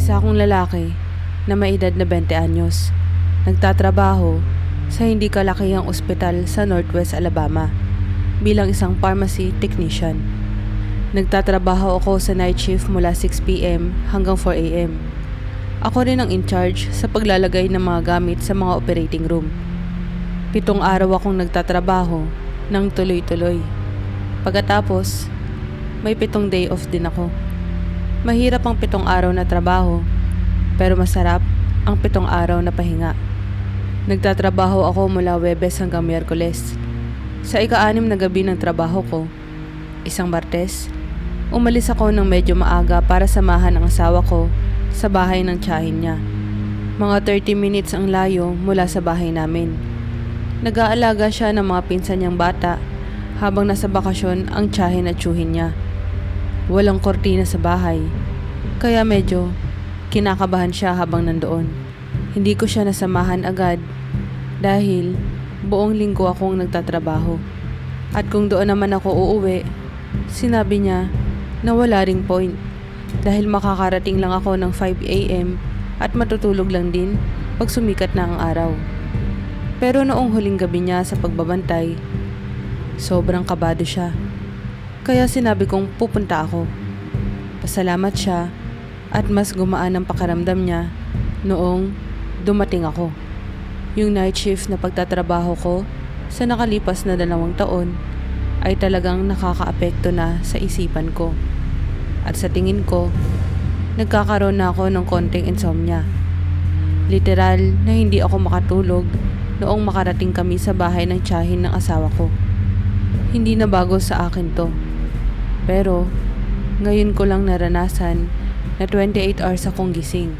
Isa akong lalaki na may edad na 20 anyos. Nagtatrabaho sa hindi kalakihang ospital sa Northwest Alabama bilang isang pharmacy technician. Nagtatrabaho ako sa night shift mula 6 p.m. hanggang 4 a.m. Ako rin ang in charge sa paglalagay ng mga gamit sa mga operating room. 7 araw akong nagtatrabaho ng tuloy-tuloy. Pagkatapos, may 7 day off din ako. Mahirap ang 7 araw na trabaho, pero masarap ang 7 araw na pahinga. Nagtatrabaho ako mula Huwebes hanggang Miyerkules. Sa ika-6 na gabi ng trabaho ko, isang Martes, umalis ako ng medyo maaga para samahan ang asawa ko sa bahay ng tiyahin niya. Mga 30 minutes ang layo mula sa bahay namin. Nag-aalaga siya ng mga pinsan niyang bata habang nasa bakasyon ang tiyahin at tiyuhin niya. Walang kortina sa bahay, kaya medyo kinakabahan siya habang nandoon. Hindi ko siya nasamahan agad dahil buong linggo akong nagtatrabaho. At kung doon naman ako uuwi, sinabi niya na wala ring point dahil makakarating lang ako ng 5 a.m. at matutulog lang din pag sumikat na ang araw. Pero noong huling gabi niya sa pagbabantay, sobrang kabado siya. Kaya sinabi kong pupunta ako. Pasalamat siya at mas gumaan ang pakiramdam niya noong dumating ako. Yung night shift na pagtatrabaho ko sa nakalipas na 2 taon ay talagang nakakaapekto na sa isipan ko. At sa tingin ko, nagkakaroon na ako ng konting insomnia. Literal na hindi ako makatulog noong makarating kami sa bahay ng tiyahin ng asawa ko. Hindi na bago sa akin to. Pero, ngayon ko lang naranasan na 28 hours akong gising.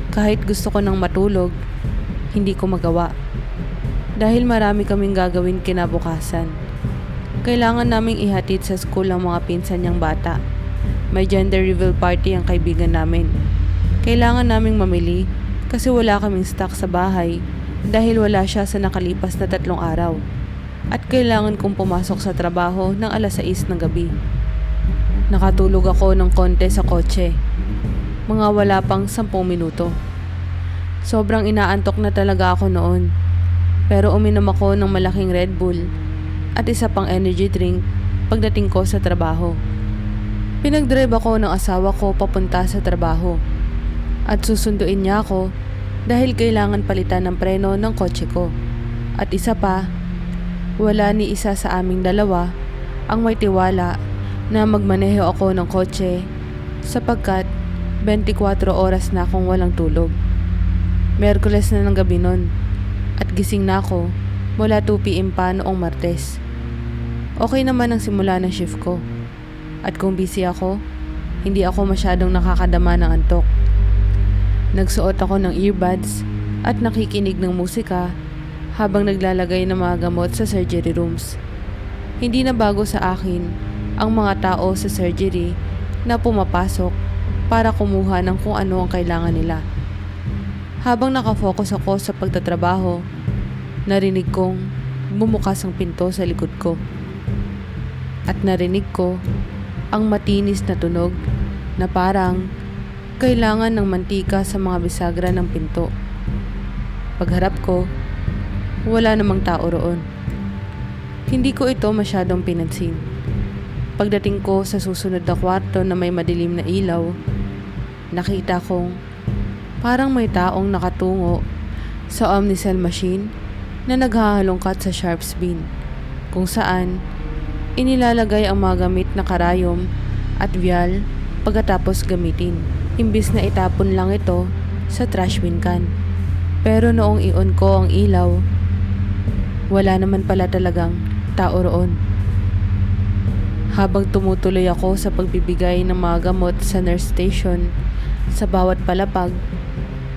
Kahit gusto ko nang matulog, hindi ko magawa. Dahil marami kaming gagawin kinabukasan. Kailangan naming ihatid sa school ang mga pinsan niyang bata. May gender reveal party ang kaibigan namin. Kailangan naming mamili kasi wala kaming stock sa bahay dahil wala siya sa nakalipas na 3 araw. At kailangan kong pumasok sa trabaho ng 6:00 ng gabi. Nakatulog ako ng konti sa kotse. Mga wala pang 10 minuto. Sobrang inaantok na talaga ako noon. Pero uminom ako ng malaking Red Bull at isa pang energy drink pagdating ko sa trabaho. Pinag-drive ako ng asawa ko papunta sa trabaho. At susunduin niya ako dahil kailangan palitan ng preno ng kotse ko. At isa pa, wala ni isa sa aming dalawa ang may tiwala na magmaneho ako ng kotse sapagkat 24 oras na akong walang tulog. Miyerkules na ng gabi nun at gising na ako mula 2 p.m. pa noong Martes. Okay naman ang simula ng shift ko at kung busy ako, hindi ako masyadong nakakadama ng antok. Nagsuot ako ng earbuds at nakikinig ng musika habang naglalagay ng mga gamot sa surgery rooms. Hindi na bago sa akin ang mga tao sa surgery na pumapasok para kumuha ng kung ano ang kailangan nila. Habang nakafocus ako sa pagtatrabaho, narinig kong bumukas ang pinto sa likod ko. At narinig ko ang matinis na tunog na parang kailangan ng mantika sa mga bisagra ng pinto. Pagharap ko, wala namang tao roon. Hindi ko ito masyadong pinansin. Pagdating ko sa susunod na kwarto na may madilim na ilaw, nakita kong parang may taong nakatungo sa Omnicell machine na naghahalongkat sa sharps bin, kung saan inilalagay ang mga gamit na karayom at vial pagkatapos gamitin, imbis na itapon lang ito sa trash bin can. Pero noong i-on ko ang ilaw, wala naman pala talagang tao roon. Habang tumutuloy ako sa pagbibigay ng mga gamot sa nurse station, sa bawat palapag,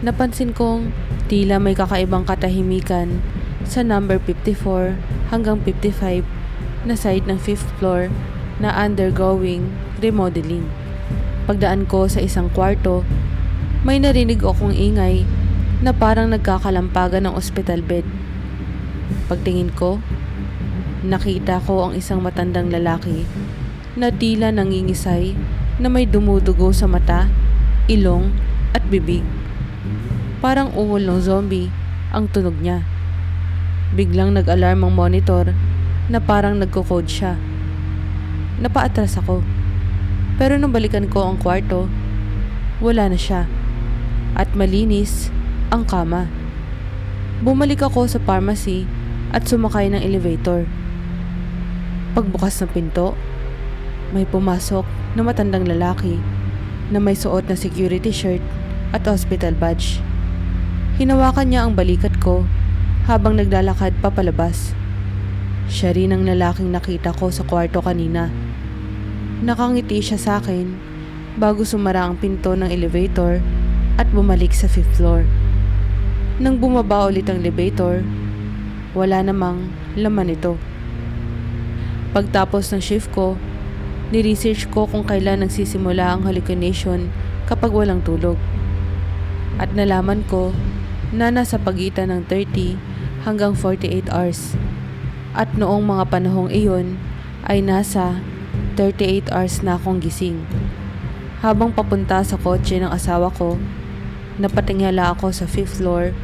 napansin kong tila may kakaibang katahimikan sa number 54 hanggang 55 na side ng 5th floor na undergoing remodeling. Pagdaan ko sa isang kwarto, may narinig akong ingay na parang nagkakalampagan ng hospital bed. Pagtingin ko, nakita ko ang isang matandang lalaki na tila nangingisay na may dumudugo sa mata ilong at bibig. Parang uhol ng zombie ang tunog niya. Biglang nag-alarm ang monitor na parang nagko-code siya. Napaatras ako. Pero nung balikan ko ang kwarto, wala na siya. At malinis ang kama. Bumalik ako sa pharmacy at sumakay ng elevator. Pagbukas ng pinto, may pumasok na matandang lalaki na may suot na security shirt at hospital badge. Hinawakan niya ang balikat ko habang naglalakad papalabas. Siya rin ang lalaking nakita ko sa kwarto kanina. Nakangiti siya sa akin bago sumara ang pinto ng elevator at bumalik sa 5th floor. Nang bumaba ulit ang elevator, wala namang laman ito. Pagtapos ng shift ko, ni-research ko kung kailan nagsisimula ang hallucination kapag walang tulog. At nalaman ko na nasa pagitan ng 30 hanggang 48 hours. At noong mga panahong iyon ay nasa 38 hours na akong gising. Habang papunta sa kotse ng asawa ko, napatingala ako sa 5th floor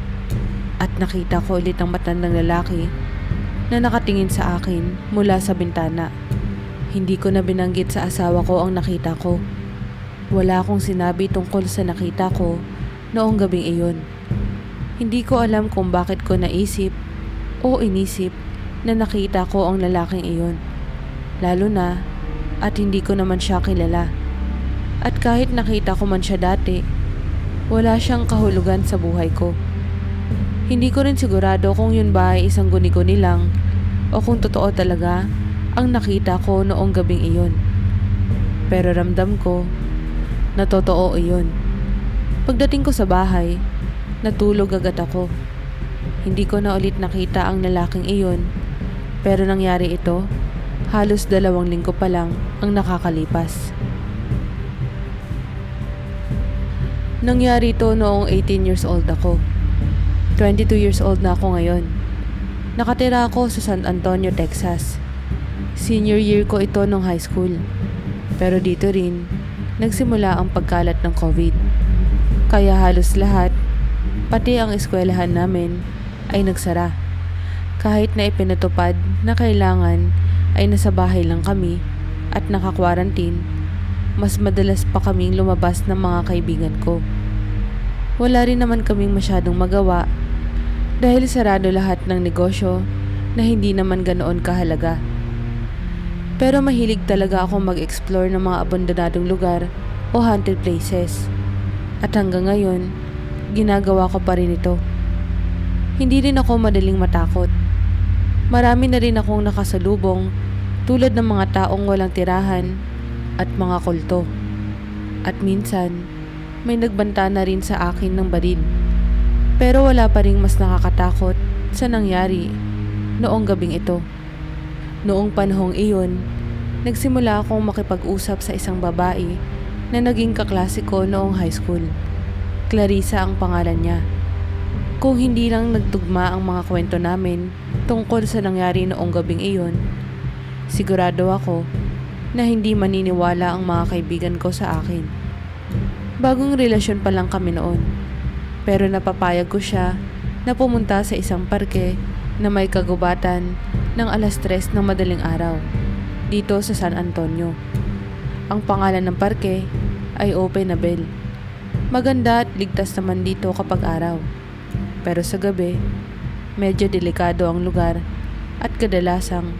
at nakita ko ulit ang matandang lalaki na nakatingin sa akin mula sa bintana. Hindi ko na binanggit sa asawa ko ang nakita ko. Wala akong sinabi tungkol sa nakita ko noong gabing iyon. Hindi ko alam kung bakit ko naisip o inisip na nakita ko ang lalaking iyon. Lalo na at hindi ko naman siya kilala. At kahit nakita ko man siya dati, wala siyang kahulugan sa buhay ko. Hindi ko rin sigurado kung yun ba ay isang guni-guni lang o kung totoo talaga ang nakita ko noong gabing iyon. Pero ramdam ko na totoo iyon. Pagdating ko sa bahay, natulog agad ako. Hindi ko na ulit nakita ang lalaking iyon, pero nangyari ito halos 2 linggo pa lang ang nakakalipas. Nangyari ito noong 18 years old ako. 22 years old na ako ngayon. Nakatira ako sa San Antonio, Texas. Senior year ko ito nung high school. Pero dito rin, nagsimula ang pagkalat ng COVID. Kaya halos lahat, pati ang eskwelahan namin, ay nagsara. Kahit na ipinatupad na kailangan ay nasa bahay lang kami at naka-quarantine, mas madalas pa kaming lumabas ng mga kaibigan ko. Wala rin naman kaming masyadong magawa dahil sarado lahat ng negosyo na hindi naman ganoon kahalaga. Pero mahilig talaga akong mag-explore ng mga abandonadong lugar o haunted places. At hanggang ngayon, ginagawa ko pa rin ito. Hindi rin ako madaling matakot. Marami na rin akong nakasalubong tulad ng mga taong walang tirahan at mga kulto. At minsan, may nagbanta na rin sa akin ng baril. Pero wala pa ring mas nakakatakot sa nangyari noong gabing ito. Noong panahong iyon, nagsimula akong makipag-usap sa isang babae na naging kaklase ko noong high school. Clarissa ang pangalan niya. Kung hindi lang nagtugma ang mga kwento namin tungkol sa nangyari noong gabing iyon, sigurado ako na hindi maniniwala ang mga kaibigan ko sa akin. Bagong relasyon pa lang kami noon, pero napapayag ko siya na pumunta sa isang parke na may kagubatan ng 3:00 ng madaling araw dito sa San Antonio. Ang pangalan ng parke ay Open Abel. Maganda at ligtas naman dito kapag araw. Pero sa gabi, medyo delikado ang lugar at kadalasang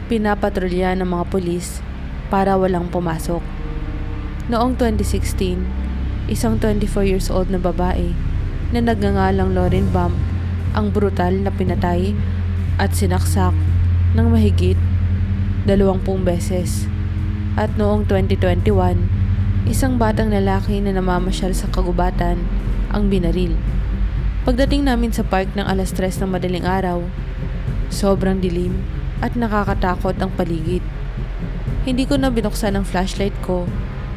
pinapatrolya ng mga pulis para walang pumasok. Noong 2016, isang 24 years old na babae na nagngangalang Lauren Bump ang brutal na pinatay at sinaksak ng mahigit 20 beses. At noong 2021, isang batang lalaki na namamasyal sa kagubatan ang binaril. Pagdating namin sa park ng 3:00 ng madaling araw, sobrang dilim at nakakatakot ang paligid. Hindi ko na binuksan ang flashlight ko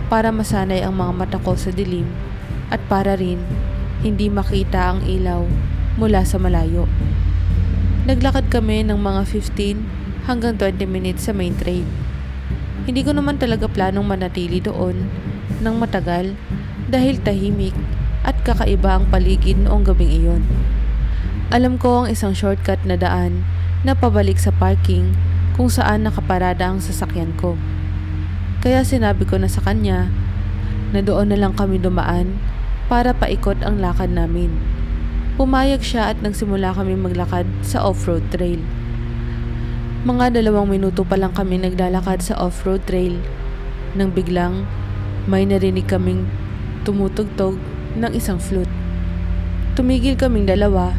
para masanay ang mga mata ko sa dilim at para rin hindi makita ang ilaw mula sa malayo. Naglakad kami ng mga 15 hanggang 20 minutes sa main trail. Hindi ko naman talaga planong manatili doon ng matagal dahil tahimik at kakaiba ang paligid noong gabing iyon. Alam ko ang isang shortcut na daan na pabalik sa parking kung saan nakaparada ang sasakyan ko. Kaya sinabi ko na sa kanya na doon na lang kami dumaan para paikot ang lakad namin. Pumayag siya at nagsimula kami maglakad sa off-road trail. Mga 2 minuto pa lang kami naglalakad sa off-road trail nang biglang may narinig kaming tumutugtog ng isang flute. Tumigil kaming dalawa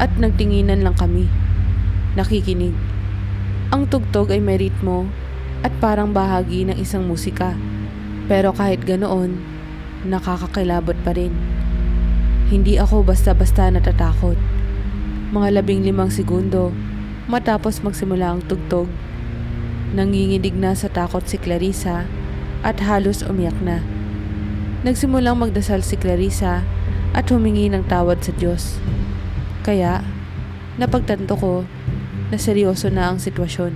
at nagtinginan lang kami, nakikinig. Ang tugtog ay may ritmo at parang bahagi ng isang musika. Pero kahit ganoon, nakakakilabot pa rin. Hindi ako basta-basta natatakot. Mga 15 segundo matapos magsimula ang tugtog, nanginginig na sa takot si Clarissa at halos umiyak na. Nagsimulang magdasal si Clarissa at humingi ng tawad sa Diyos. Kaya, napagtanto ko na seryoso na ang sitwasyon.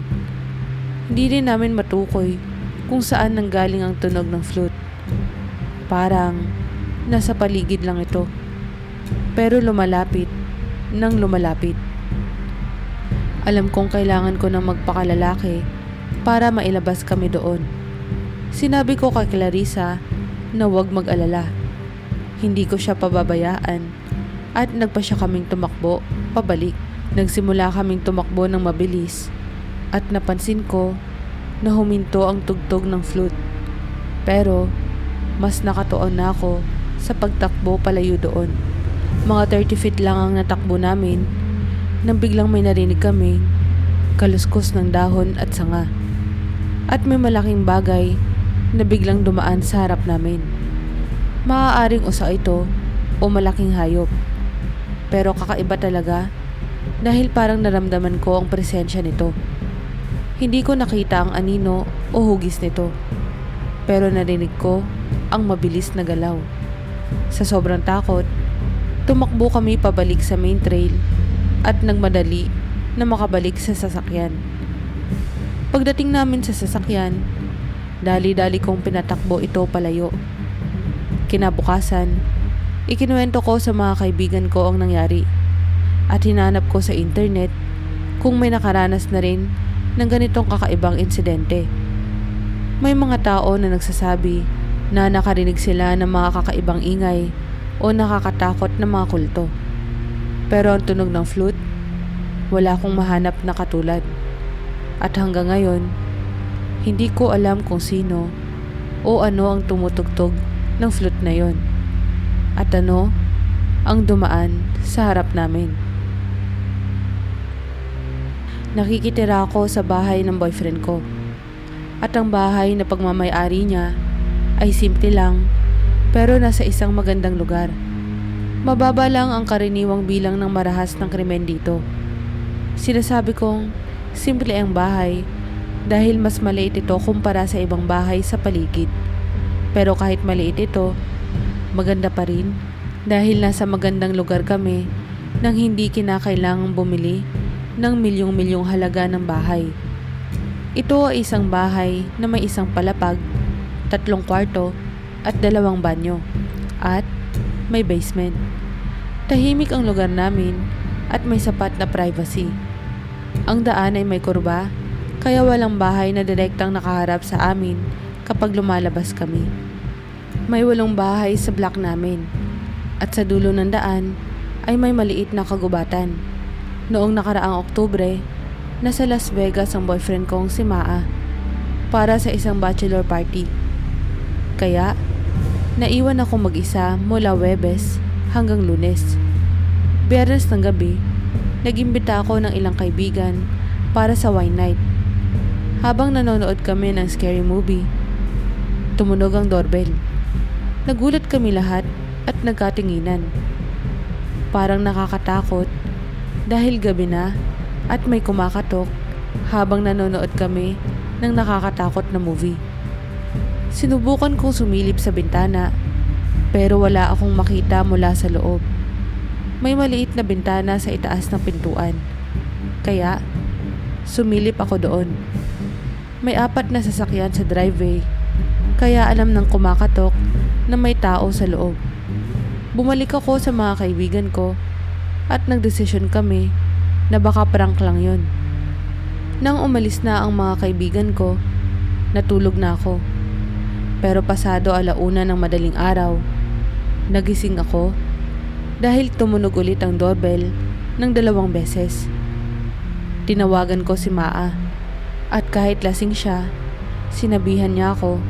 Hindi rin namin matukoy kung saan nanggaling ang tunog ng flute. Parang nasa paligid lang ito. Pero lumalapit nang lumalapit. Alam kong kailangan ko ng magpakalalaki para mailabas kami doon. Sinabi ko kay Clarissa na huwag mag-alala. Hindi ko siya pababayaan at nagpa siya kaming tumakbo pabalik. Nagsimula kaming tumakbo ng mabilis at napansin ko na huminto ang tugtog ng flute. Pero mas nakatuon na ako sa pagtakbo palayo doon. Mga 30 feet lang ang natakbo namin nang biglang may narinig kami kaluskos ng dahon at sanga. At may malaking bagay na biglang dumaan sa harap namin. Maaaring usa ito o malaking hayop. Pero kakaiba talaga dahil parang naramdaman ko ang presensya nito. Hindi ko nakita ang anino o hugis nito, pero narinig ko ang mabilis na galaw. Sa sobrang takot, tumakbo kami pabalik sa main trail at nagmadali na makabalik sa sasakyan. Pagdating namin sa sasakyan, dali-dali kong pinatakbo ito palayo. Kinabukasan, ikinuwento ko sa mga kaibigan ko ang nangyari at hinanap ko sa internet kung may nakaranas na rin ng ganitong kakaibang insidente. May mga tao na nagsasabi na nakarinig sila ng mga kakaibang ingay o nakakatakot na mga kulto. Pero ang tunog ng flute, wala akong mahanap na katulad. At hanggang ngayon, hindi ko alam kung sino o ano ang tumutugtog ng flute na yon. At ano ang dumaan sa harap namin. Nakikitira ako sa bahay ng boyfriend ko. At ang bahay na pagmamay-ari niya ay simple lang pero nasa isang magandang lugar. Mababa lang ang karaniwang bilang ng marahas ng krimen dito. Sinasabi kong simple ang bahay dahil mas maliit ito kumpara sa ibang bahay sa paligid. Pero kahit maliit ito, maganda pa rin dahil nasa magandang lugar kami nang hindi kinakailangang bumili ng milyong-milyong halaga ng bahay. Ito ay isang bahay na may isang palapag, 3 kwarto at 2 banyo at may basement. Tahimik ang lugar namin at may sapat na privacy. Ang daan ay may kurba kaya walang bahay na direktang nakaharap sa amin kapag lumalabas kami. May 8 bahay sa block namin at sa dulo ng daan ay may maliit na kagubatan. Noong nakaraang Oktubre, nasa Las Vegas ang boyfriend kong si Maa para sa isang bachelor party. Kaya, naiwan ako mag-isa mula Huwebes hanggang Lunes. Biyernes ng gabi, nag-imbita ako ng ilang kaibigan para sa wine night. Habang nanonood kami ng scary movie, tumunog ang doorbell. Nagulat kami lahat at nagkatinginan. Parang nakakatakot dahil gabi na at may kumakatok habang nanonood kami ng nakakatakot na movie. Sinubukan kong sumilip sa bintana pero wala akong makita mula sa loob. May maliit na bintana sa itaas ng pintuan. Kaya, sumilip ako doon. May 4 na sasakyan sa driveway kaya alam ng kumakatok na may tao sa loob. Bumalik ako sa mga kaibigan ko at nagdesisyon kami na baka prank lang yun. Nang umalis na ang mga kaibigan ko, natulog na ako. Pero pasado 1:00 ng madaling araw, nagising ako dahil tumunog ulit ang doorbell ng 2 beses. Tinawagan ko si Maa at kahit lasing siya, sinabihan niya ako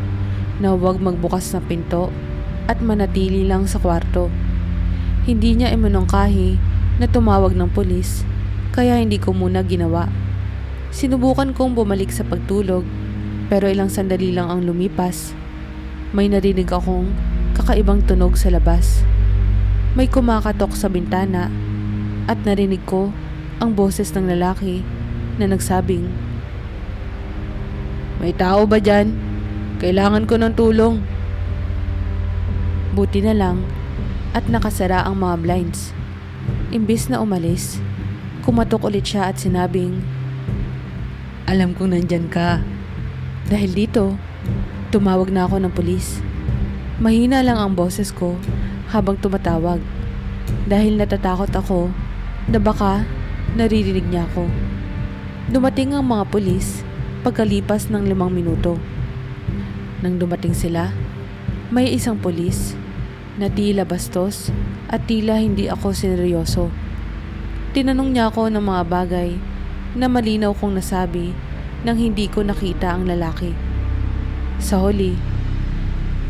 na huwag magbukas ng pinto at manatili lang sa kwarto. Hindi niya iminungkahi na tumawag ng pulis, kaya hindi ko muna ginawa. Sinubukan kong bumalik sa pagtulog, pero ilang sandali lang ang lumipas. May narinig akong kakaibang tunog sa labas. May kumakatok sa bintana at narinig ko ang boses ng lalaki na nagsabing, "May tao ba dyan? Kailangan ko ng tulong." Buti na lang at nakasara ang mga blinds. Imbis na umalis, kumatok ulit siya at sinabing, "Alam kong nandyan ka." Dahil dito, tumawag na ako ng pulis. Mahina lang ang boses ko habang tumatawag dahil natatakot ako na baka naririnig niya ako. Dumating ang mga pulis pagkalipas ng 5 minuto. Nang dumating sila, may isang pulis na tila bastos at tila hindi ako seryoso. Tinanong niya ako ng mga bagay na malinaw kong nasabi nang hindi ko nakita ang lalaki. Sa huli,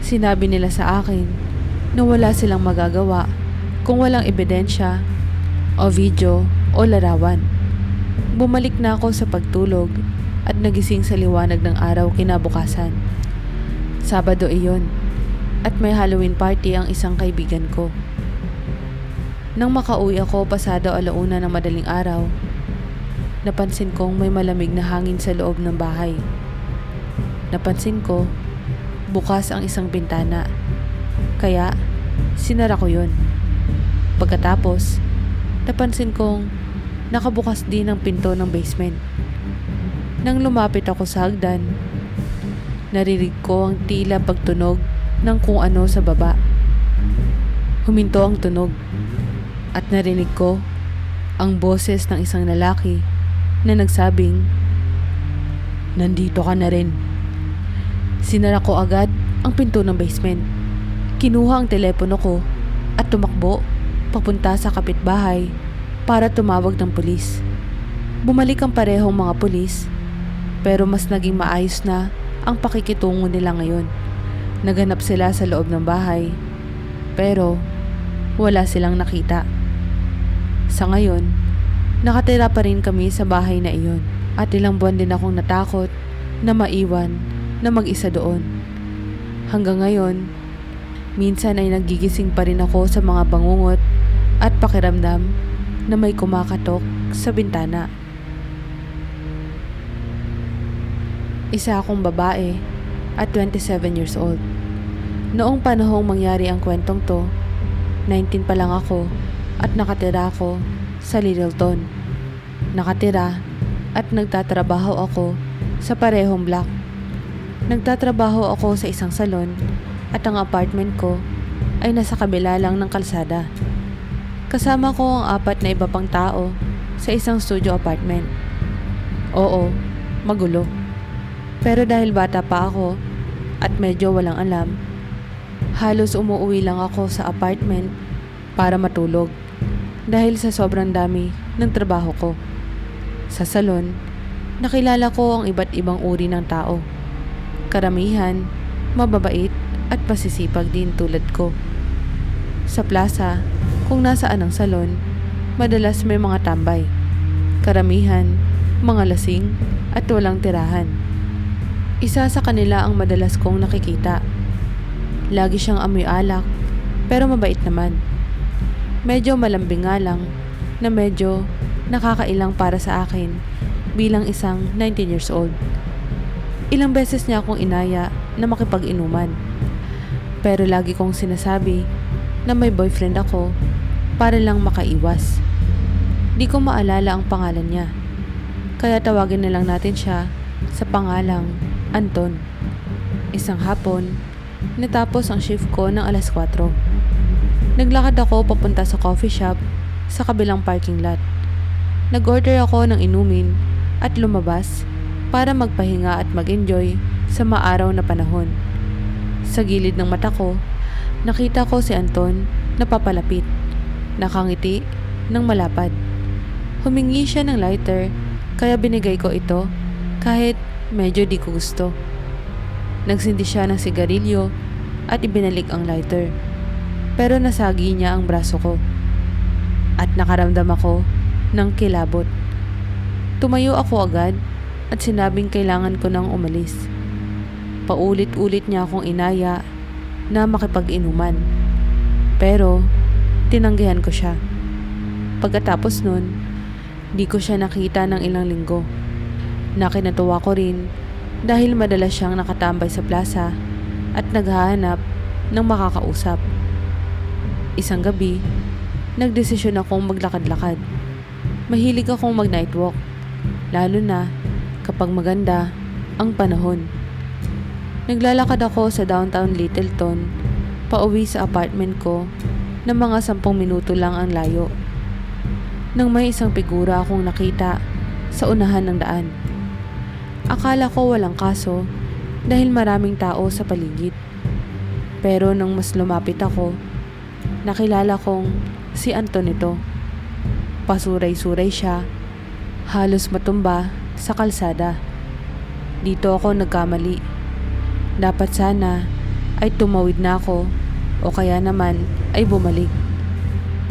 sinabi nila sa akin na wala silang magagawa kung walang ebidensya o video o larawan. Bumalik na ako sa pagtulog at nagising sa liwanag ng araw kinabukasan. Sabado iyon at may Halloween party ang isang kaibigan ko. Nang makauwi ako pasado 1:00 ng madaling araw, napansin kong may malamig na hangin sa loob ng bahay. Napansin ko, bukas ang isang bintana. Kaya, sinara ko yun. Pagkatapos, napansin kong nakabukas din ang pinto ng basement. Nang lumapit ako sa hagdan, narinig ko ang tila pagtunog ng kung ano sa baba. Huminto ang tunog at narinig ko ang boses ng isang lalaki na nagsabing, "Nandito ka na rin." Sinara ko agad ang pinto ng basement. Kinuha ang telepono ko at tumakbo papunta sa kapitbahay para tumawag ng pulis. Bumalik ang parehong mga pulis, pero mas naging maayos na ang pakikitungo nila ngayon. Naghanap sila sa loob ng bahay, pero wala silang nakita. Sa ngayon, nakatira pa rin kami sa bahay na iyon at ilang buwan din akong natakot na maiwan na mag-isa doon. Hanggang ngayon, minsan ay nagigising pa rin ako sa mga bangungot at pakiramdam na may kumakatok sa bintana. Isa akong babae at 27 years old. Noong panahong mangyari ang kwentong to, 19 pa lang ako at nakatira ako sa Littleton. Nakatira at nagtatrabaho ako sa parehong block. Nagtatrabaho ako sa isang salon at ang apartment ko ay nasa kabila lang ng kalsada. Kasama ko ang 4 na iba pang tao sa isang studio apartment. Oo, magulo. Pero dahil bata pa ako at medyo walang alam, halos umuwi lang ako sa apartment para matulog dahil sa sobrang dami ng trabaho ko. Sa salon, nakilala ko ang iba't ibang uri ng tao. Karamihan, mababait at pasisipag din tulad ko. Sa plaza, kung nasaan ang salon, madalas may mga tambay. Karamihan, mga lasing at walang tirahan. Isa sa kanila ang madalas kong nakikita. Lagi siyang amoy alak, pero mabait naman. Medyo malambing nga lang, na medyo nakakailang para sa akin bilang isang 19 years old. Ilang beses niya akong inaya na makipag-inuman. Pero lagi kong sinasabi na may boyfriend ako para lang makaiwas. Di ko maalala ang pangalan niya, kaya tawagin na lang natin siya sa pangalang Anton. Isang hapon, natapos ang shift ko ng alas 4. Naglakad ako papunta sa coffee shop sa kabilang parking lot. Nag-order ako ng inumin at lumabas para magpahinga at mag-enjoy sa maaraw na panahon. Sa gilid ng mata ko, nakita ko si Anton na papalapit, nakangiti ng malapad. Humingi siya ng lighter kaya binigay ko ito kahit medyo di ko gusto. Nagsindi siya ng sigarilyo at ibinalik ang lighter. Pero nasagi niya ang braso ko at nakaramdam ako ng kilabot. Tumayo ako agad at sinabing kailangan ko nang umalis. Paulit-ulit niya akong inaya na makipag-inuman. Pero tinanggihan ko siya. Pagkatapos nun, di ko siya nakita ng ilang linggo. Nakinatuwa ko rin dahil madalas siyang nakatambay sa plaza at naghahanap ng makakausap. Isang gabi, nagdesisyon akong maglakad-lakad. Mahilig akong mag-night walk, lalo na kapag maganda ang panahon. Naglalakad ako sa downtown Littleton, pauwi sa apartment ko na mga 10 minuto lang ang layo. Nang may isang figura akong nakita sa unahan ng daan. Akala ko walang kaso dahil maraming tao sa paligid. Pero nang mas lumapit ako, nakilala kong si Anton ito. Pasuray-suray siya, halos matumba sa kalsada. Dito ako nagkamali. Dapat sana ay tumawid na ako o kaya naman ay bumalik.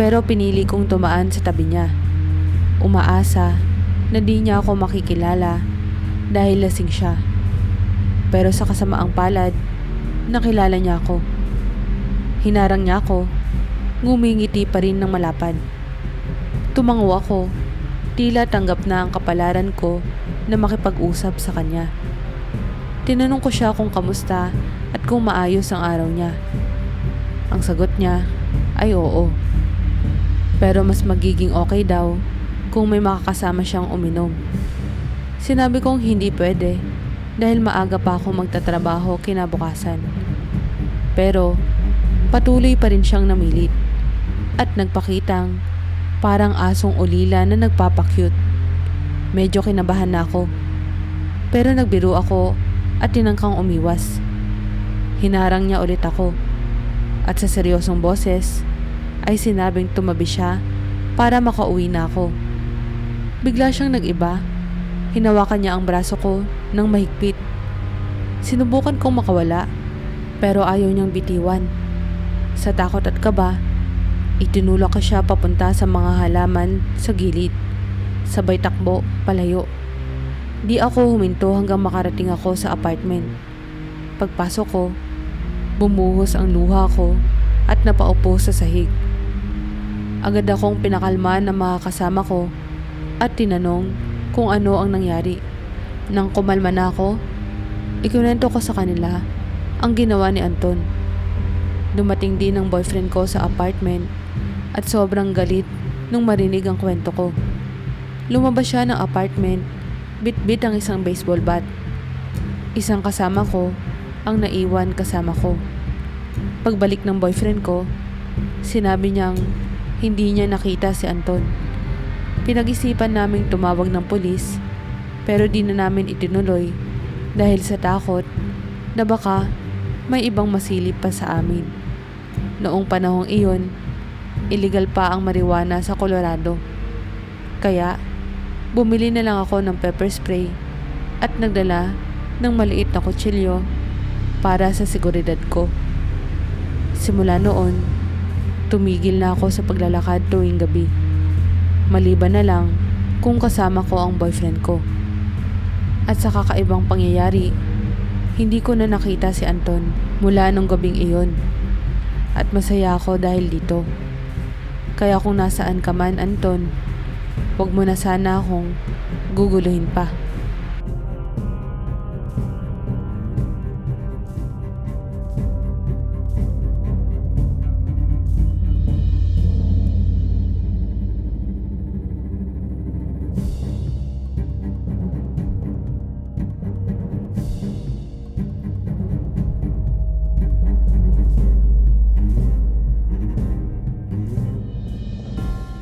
Pero pinili kong tumaan sa tabi niya. Umaasa na di niya ako makikilala dahil lasing siya. Pero sa kasamaang palad, nakilala niya ako. Hinarang niya ako, ngumingiti pa rin ng malapad. Tumango ako, tila tanggap na ang kapalaran ko na makipag-usap sa kanya. Tinanong ko siya kung kamusta at kung maayos ang araw niya. Ang sagot niya ay oo. Pero mas magiging okay daw kung may makakasama siyang uminom. Sinabi kong hindi pwede dahil maaga pa ako magtatrabaho kinabukasan. Pero patuloy pa rin siyang namilit at nagpakitang parang asong ulila na nagpapakyut. Medyo kinabahan na ako. Pero nagbiro ako at tinangkang umiwas. Hinarang niya ulit ako at sa seryosong boses ay sinabing tumabi siya para makauwi na ako. Bigla siyang nag-iba. Hinawakan niya ang braso ko ng mahigpit. Sinubukan kong makawala pero ayaw niyang bitiwan. Sa takot at kaba, itinulak ko siya papunta sa mga halaman sa gilid. Sabay takbo, palayo. Di ako huminto hanggang makarating ako sa apartment. Pagpasok ko, bumuhos ang luha ko at napaupo sa sahig. Agad akong pinakalma ng mga kasama ko at tinanong kung ano ang nangyari. Nang kumalma na ako, ikunento ko sa kanila ang ginawa ni Anton. Dumating din ang boyfriend ko sa apartment at sobrang galit nung marinig ang kwento ko. Lumabas siya ng apartment, bit-bit ang isang baseball bat. Isang kasama ko ang naiwan kasama ko. Pagbalik ng boyfriend ko, sinabi niyang hindi niya nakita si Anton. Pinag-isipan naming tumawag ng pulis pero di na namin itinuloy dahil sa takot na baka may ibang masilip pa sa amin. Noong panahong iyon, illegal pa ang marijuana sa Colorado. Kaya, bumili na lang ako ng pepper spray at nagdala ng maliit na kutsilyo para sa seguridad ko. Simula noon, tumigil na ako sa paglalakad tuwing gabi. Maliban na lang kung kasama ko ang boyfriend ko. At sa kakaibang pangyayari, hindi ko na nakita si Anton mula nung gabing iyon. At masaya ako dahil dito. Kaya kung nasaan ka man, Anton, huwag mo na sana akong guguluhin pa.